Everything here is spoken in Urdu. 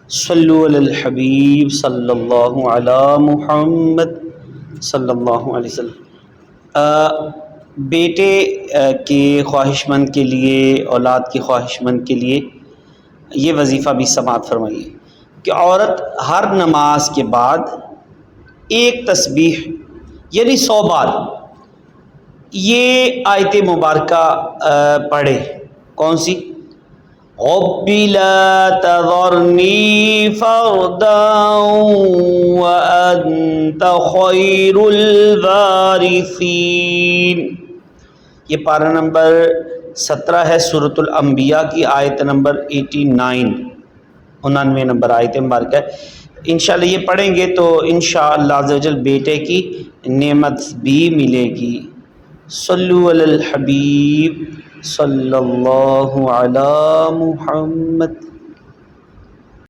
صلو علی الحبیب صلی اللہ علی محمد صلی اللہ علیہ وسلم۔ بیٹے کے خواہش مند کے لیے، اولاد کی خواہش مند کے لیے یہ وظیفہ بھی سماعت فرمائیے کہ عورت ہر نماز کے بعد ایک تسبیح یعنی 100 بار یہ آیت مبارکہ پڑھے۔ کون سی؟ رب لا تذرنی فردا وانت خیر الوارثین۔ یہ پارہ نمبر 17 ہے سورۃ الانبیاء کی، آیت نمبر 89، 99 نمبر آیت مبارکہ ہے۔ انشاءاللہ یہ پڑھیں گے تو انشاءاللہ عز و جل بیٹے کی نعمت بھی ملے گی۔ صلو علی الحبیب صلی اللہ علی محمد۔